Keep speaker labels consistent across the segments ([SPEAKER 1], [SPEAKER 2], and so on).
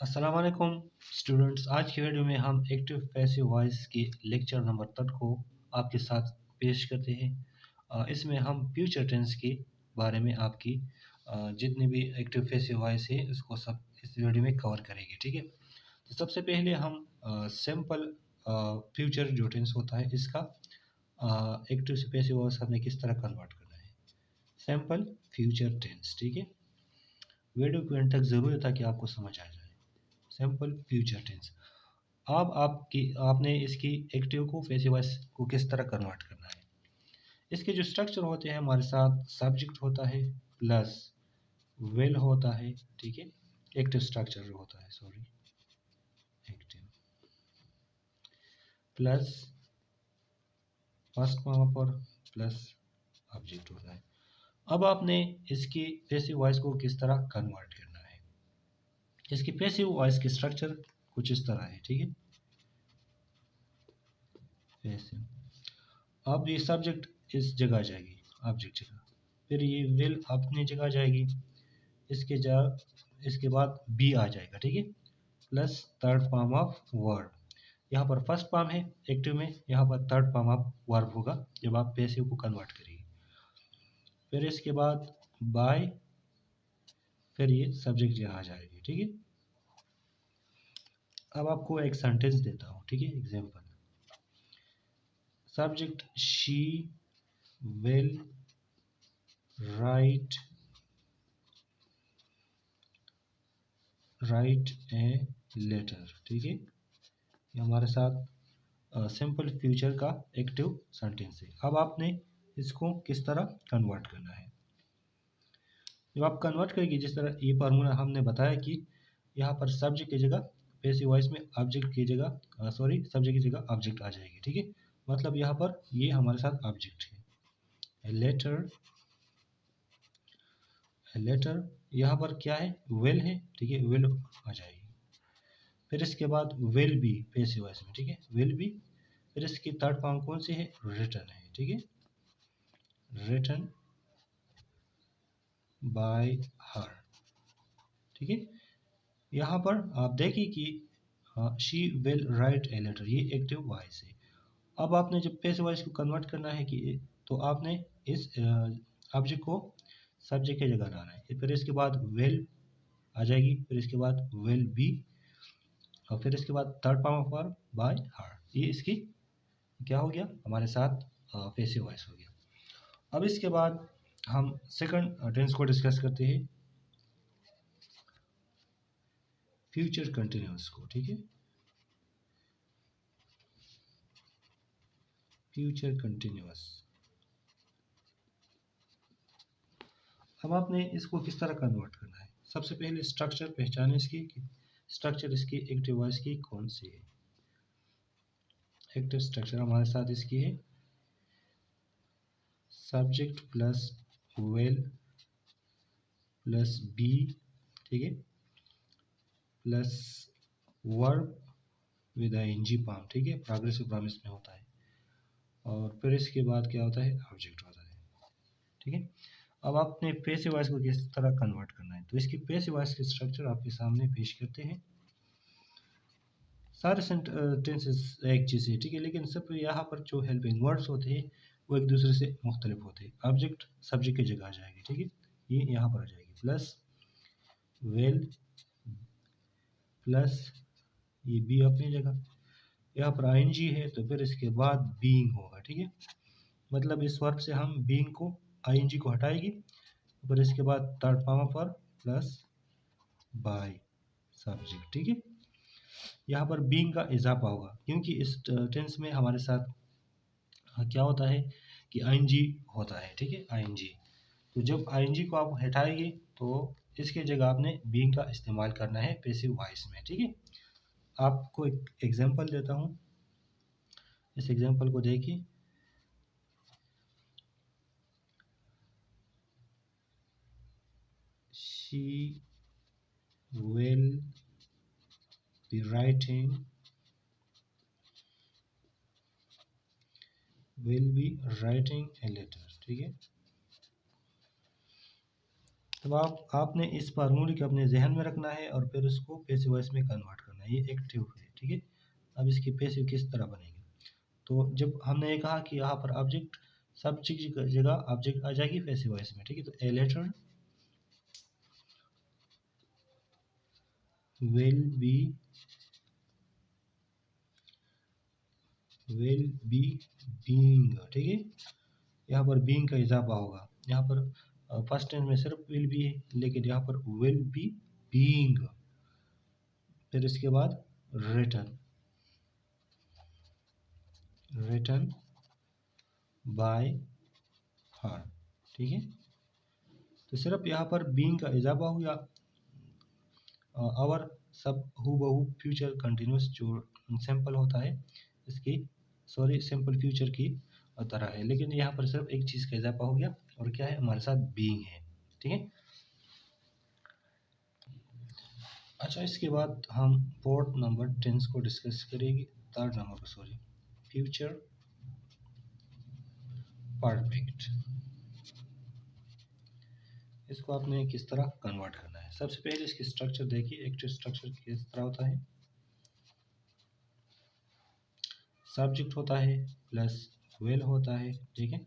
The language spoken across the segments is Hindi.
[SPEAKER 1] अस्सलाम वालेकुम स्टूडेंट्स। आज की वीडियो में हम एक्टिव पैसिव वॉइस के लेक्चर नंबर 3 को आपके साथ पेश करते हैं। इसमें हम फ्यूचर टेंस के बारे में आपकी जितनी भी एक्टिव पैसिव वॉइस है उसको सब इस वीडियो में कवर करेंगे। ठीक है, तो सबसे पहले हम सिंपल फ्यूचर जो टेंस होता है इसका एक्टिव से पैसिव वॉइस हमने किस तरह कन्वर्ट करना है। Simple future tense. ठीक है, वीडियो को एंड तक ज़रूर है ताकि आपको समझ आ जाए। Simple future tense. अब आपने इसकी एक्टिव को पैसिव वॉइस को किस तरह कन्वर्ट करना है। इसके जो स्ट्रक्चर होते हैं हमारे साथ सब्जेक्ट होता है प्लस विल होता है। ठीक है, एक्टिव स्ट्रक्चर जो होता है एक्टिव प्लस फर्स्ट फॉर्म पर प्लस ऑब्जेक्ट होता है। अब आपने इसकी पैसिव वॉइस को किस तरह कन्वर्ट करना है। इसकी पैसिव वॉइस की स्ट्रक्चर कुछ इस तरह है। ठीक है, पैसिव। अब ये सब्जेक्ट इस जगह जाएगी, ऑब्जेक्ट जगह, फिर ये विल अपनी जगह जाएगी, इसके बाद बी आ जाएगा। ठीक है, plus third form of verb. यहाँ पर फर्स्ट फॉर्म है एक्टिव में, यहाँ पर थर्ड फॉर्म ऑफ वर्ब होगा जब आप पैसिव को कन्वर्ट करेंगे। फिर इसके बाद बाय, फिर ये सब्जेक्ट यहाँ आ जाएगी। ठीक है, अब आपको एक सेंटेंस देता हूँ। ठीक है, example. Subject she will write a letter. ठीक है, ये हमारे साथ सिंपल फ्यूचर का एक्टिव सेंटेंस है। अब आपने इसको किस तरह कन्वर्ट करना है। जब आप कन्वर्ट करेंगे, जिस तरह ये फार्मूला हमने बताया कि यहाँ पर सब्जेक्ट की जगह पैसिव वॉइस में ऑब्जेक्ट की जगह सब्जेक्ट की जगह ऑब्जेक्ट आ जाएगी। ठीक है, मतलब यहाँ पर ये हमारे साथ ऑब्जेक्ट है। लेटर यहाँ पर क्या है, विल है। ठीक है, विल आ जाएगी। फिर इसके बाद विल बी पैसिव वॉइस में। ठीक है, विल बी। फिर इसकी थर्ड फॉर्म कौन सी है, रिटन है। ठीक है, रिटन बाय हर। ठीक है, यहाँ पर आप देखिए कि she will write a letter, ये एक्टिव वॉइस है। अब आपने जब पैसिव वॉइस को कन्वर्ट करना है कि तो आपने इस ऑब्जेक्ट को सब्जेक्ट की जगह लाना है। फिर इसके बाद विल आ जाएगी, फिर इसके बाद विल बी, और फिर इसके बाद third form of verb bye her. ये इसकी क्या हो गया, हमारे साथ पैसिव वॉइस हो गया। अब इसके बाद हम सेकंड टेंस को डिस्कस करते हैं, फ्यूचर कंटिन्यूअस को। ठीक है, फ्यूचर कंटिन्यूअस। अब आपने इसको किस तरह कन्वर्ट करना है। सबसे पहले स्ट्रक्चर पहचाने इसकी, स्ट्रक्चर इसकी एक्टिव वॉइस की कौन सी है। एक्टिव स्ट्रक्चर हमारे साथ इसकी है subject plus will plus be. ठीक है, plus verb with ING form. ठीक है, प्रोग्रेसिव फॉर्म इसमें होता है, और फिर इसके बाद क्या होता है, ऑब्जेक्ट होता है। ठीक है, अब आपने पैसिव वॉइस को किस तरह कन्वर्ट करना है, तो इसकी पैसिव वॉइस की स्ट्रक्चर आपके सामने पेश करते हैं। सारे सेंटेंसेस एक चीज़ है। ठीक है, लेकिन सब यहाँ पर जो हेल्पिंग वर्ड्स होते हैं वो एक दूसरे से मुख्तलिफ होते हैं। ऑब्जेक्ट सब्जेक्ट की जगह आ जाएगी। ठीक है, ये यहाँ पर आ जाएगी, प्लस वेल प्लस ये बी अपनी जगह, यहाँ पर आईएनजी है तो फिर इसके बाद बीइंग होगा। ठीक है, मतलब इस वर्ब से हम बीइंग को आईएनजी को हटाएगी, फिर इसके बाद थर्ड फॉर्म पर प्लस बाय सब्जेक्ट। ठीक है, यहाँ पर बीइंग का इजाफा होगा क्योंकि इस टेंस में हमारे साथ क्या होता है कि आईएनजी होता है। ठीक है, आईएनजी, तो जब आईएनजी को आप हटाएंगे तो इसके जगह आपने बीइंग का इस्तेमाल करना है पैसिव वॉइस में। ठीक है, आपको एक एग्जांपल देता हूँ, इस एग्जांपल को देखिए। She will be writing a letter। ठीक है, तब आपने इस फार्मूले को अपने जहन में रखना है और फिर उसको पैसिव वॉइस में कन्वर्ट करना है। ये एक्टिव है, ठीक है। अब इसकी पैसिव किस तरह बनेगी? तो जब हमने ये कहा कि यहाँ पर ऑब्जेक्ट सब्जेक्ट की जगह ऑब्जेक्ट आ जाएगी पैसिव वॉइस में, ठीक है। तो a letter will be being, ठीक है। यहाँ पर being का इजाफा होगा। यहाँ पर फर्स्ट टेंस में सिर्फ will be है, लेकिन यहाँ पर will be being। फिर इसके बाद written by her, ठीक है। तो सिर्फ यहाँ पर being का इजाफा हो गया। और सब हूबहू फ्यूचर कंटिन्यूस जो सिंपल होता है इसकी सिंपल फ्यूचर की तरह है, लेकिन यहाँ पर सिर्फ एक चीज़ का इजाफा हो गया और क्या है, हमारे साथ बीइंग है, ठीक है। अच्छा, इसके बाद हम पोर्ट नंबर 10 को डिस्कस करेंगे। थर्ड नंबर को फ्यूचर परफेक्ट। इसको आपने किस तरह कन्वर्ट करना है? सबसे पहले इसकी स्ट्रक्चर देखिए। एक्टिव स्ट्रक्चर किस तरह होता है? सब्जेक्ट होता है प्लस विल होता है, ठीक है,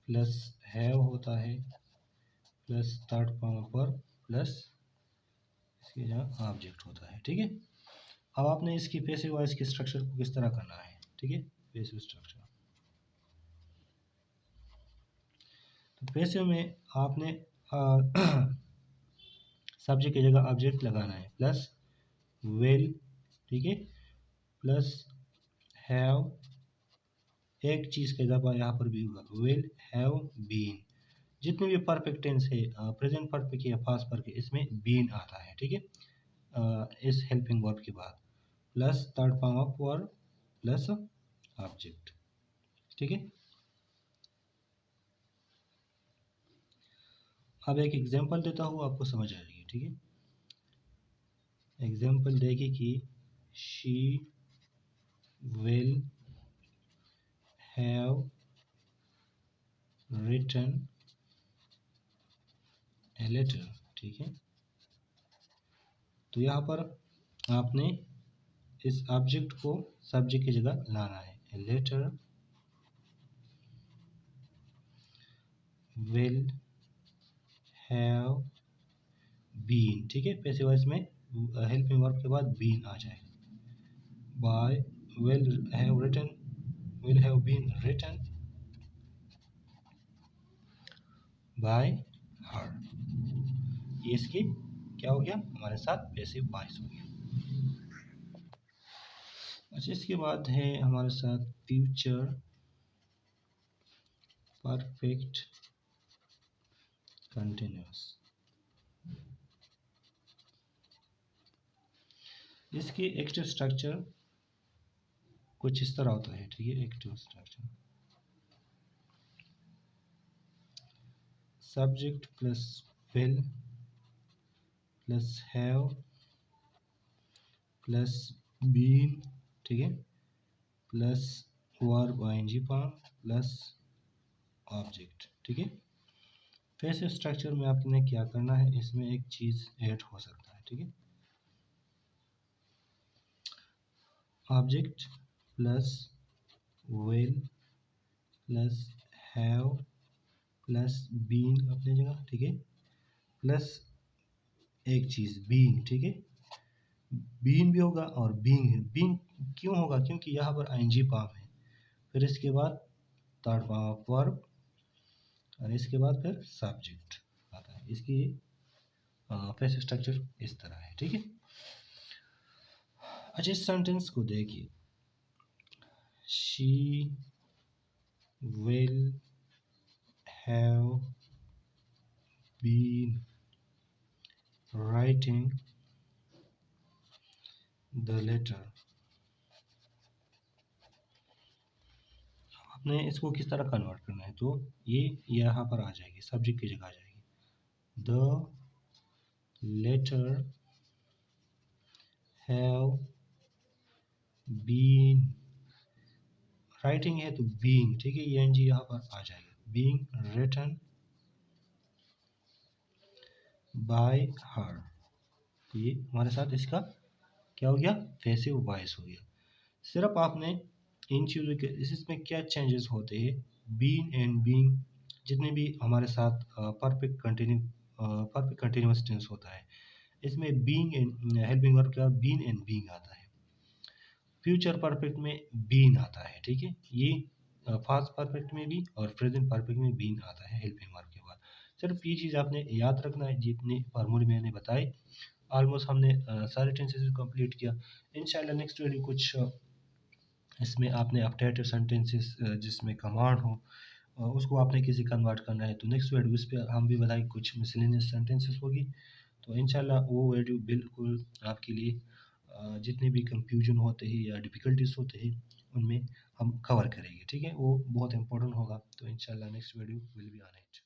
[SPEAKER 1] प्लस हैव होता है, प्लस थर्ड फॉर्म पर प्लस इसके जहाँ ऑब्जेक्ट होता है, ठीक है। अब आपने इसकी पैसिव वॉइस की स्ट्रक्चर को किस तरह करना है, ठीक है। पैसिव स्ट्रक्चर, तो पैसिव में आपने सब्जेक्ट की जगह ऑब्जेक्ट लगाना है, प्लस विल, ठीक है, प्लस हैव, एक चीज़ का इजाफा यहाँ पर भी होगा, विल हैव बीन। जितने भी परफेक्ट टेंस है, प्रेजेंट परफेक्ट या पास्ट परफेक्ट, इसमें बीन आता है, ठीक है, इस हेल्पिंग वर्ब के बाद, plus third form of verb plus object, ठीक है। अब एक एग्जांपल देता हूँ, आपको समझ आ जाएगी, ठीक है। एग्जांपल देखिए कि she will have written a letter, ठीक है। तो यहाँ पर आपने इस ऑब्जेक्ट को सब्जेक्ट की जगह लाना है। A letter will have been, ठीक है। पैसिव वॉइस में हेल्पिंग वर्ब के बाद बीन आ जाए। By will have written, will have been written by her. ये इसकी क्या हो गया, हमारे साथ पैसिव वॉइस हो गया। अच्छा, इसके बाद है हमारे साथ फ्यूचर परफेक्ट कंटिन्यूअस। इसकी एक्टिव स्ट्रक्चर कुछ इस तरह होता है, ठीक है। Active structure subject plus will plus have plus been, ठीक है, plus verb ING form plus object, ठीक है। पैसिव स्ट्रक्चर में आपने क्या करना है, इसमें एक चीज़ ऐड हो सकता है, ठीक है। Object plus will plus have plus being अपनी जगह, ठीक है, प्लस एक चीज़ बीइंग, ठीक है। बीइंग भी होगा और बीइंग है। बीइंग क्यों होगा, क्योंकि यहाँ पर आईएनजी फॉर्म है। फिर इसके बाद थर्ड फॉर्म ऑफ वर्ब और इसके बाद फिर सब्जेक्ट आता है। इसकी पैसिव स्ट्रक्चर इस तरह है, ठीक है। अच्छा, इस सेंटेंस को देखिए। She will have been writing the letter. आपने इसको किस तरह कन्वर्ट करना है, तो ये यहाँ पर आ जाएगी, सब्जेक्ट की जगह आ जाएगी। The letter have been, writing है तो बीइंग, ठीक है, ये एनजी यहाँ पर आ जाएगा। Being written by her. तो ये हमारे साथ इसका क्या हो गया, पैसिव वॉइस हो गया। सिर्फ आपने इन चीज़ों के इसमें क्या चेंजेस होते हैं, बीन एंड बीइंग, जितने भी हमारे साथ परफेक्ट कंटिन्यूअस टेंस होता है, इसमें बीइंग एंड हेल्पिंग वर्ब का बीन एंड बीइंग आता है। फ्यूचर परफेक्ट में बीन आता है, ठीक है। ये पास्ट परफेक्ट में भी और प्रेजेंट परफेक्ट में बीन आता है हेल्पिंग वर्ब के बाद। सिर्फ ये चीज़ आपने याद रखना है, जितने फार्मूले मैंने बताए ऑलमोस्ट हमने सारे टेंसेस कंप्लीट किया। इंशाल्लाह नेक्स्ट वीडियो कुछ इसमें आपने अपडेटेड सेंटेंसेस जिसमें कमांड हो उसको आपने किसी कन्वर्ट करना है, तो नेक्स्ट वीडियो इस पे हम भी बताएंगे कुछ मिसलेनियस सेंटेंसेस होगी। तो इंशाल्लाह वो वीडियो बिल्कुल आपके लिए जितने भी कंफ्यूजन होते हैं या डिफ़िकल्टीज होते हैं उनमें हम कवर करेंगे, ठीक है। वो बहुत इंपॉर्टेंट होगा। तो इंशाल्लाह next video will be on it.